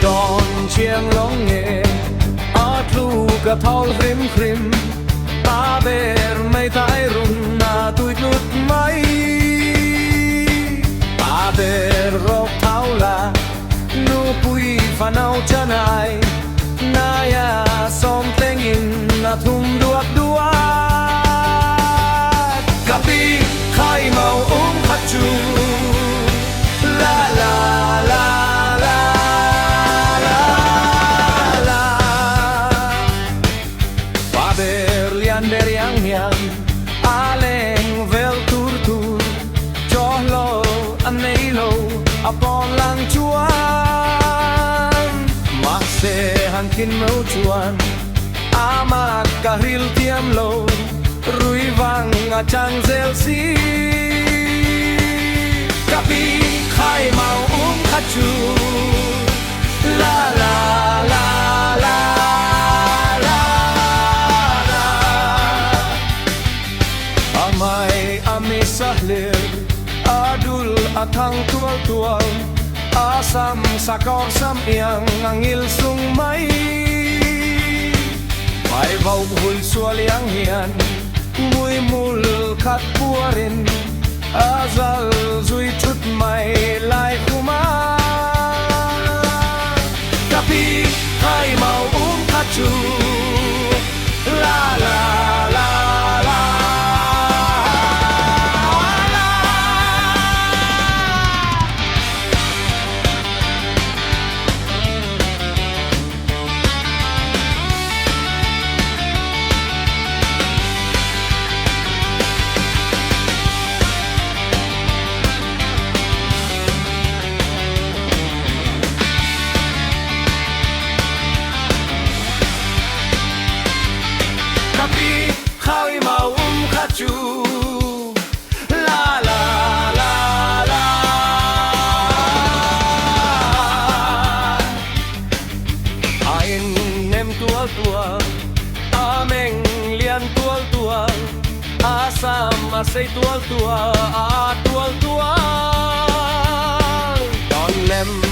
ดอนเชียงร้องเงอาทลูกะทอลคริมคริมตาเบรไม่ตายรุ่นนาตุยนุดไม่ตาเบรรบเท้าลานูปุยฟันเอาจะนายนายาสอมเตงินนาทุ่มดวกดวกกะปีไข่เมาขัดจูลาลาลาAleng vel tur tur Johlo anelo Apon lang chuan Makse hangkin mau chuan Amak kahril tiam lo Rui vang achang zel si Kapi khai mau khachu La la la la Ami sahlir adul atang tual tual asam sakor sam yang angil sung mai pai vau hul sual yang hian mui mul khat puarin azal zui chut mai lai kuma tapi hai mau khachu la la la Khai mau khachu la la la la Ain nem tual tual Ameng lian tual tual Asam asay tual tual tual tual Don nem